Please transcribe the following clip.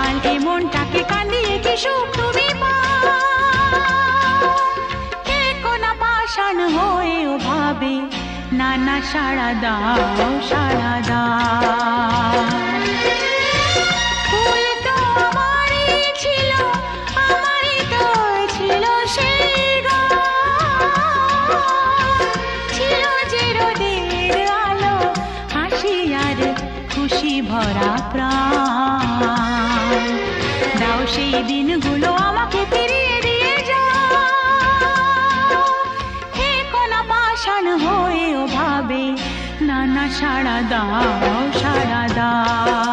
এ মনটাকে কান্দিয়ে কি সুখ তুমি কে কোনা পাষাণ হয়েও ভাবে না না সাড়া দাও সাড়া দাও। ফুল তো আমারই ছিল, আমারই তো ছিল সেই ছিল যে রোদের আলো, হাসি আর খুশি ভরা প্রাণ। দাও সেই দিনগুলো আমাকে ফিরিয়ে দিয়ে যাও, হে কোনা পাষাণ হয়েও ভাবে না না সাড়া দাও সাড়া দাও।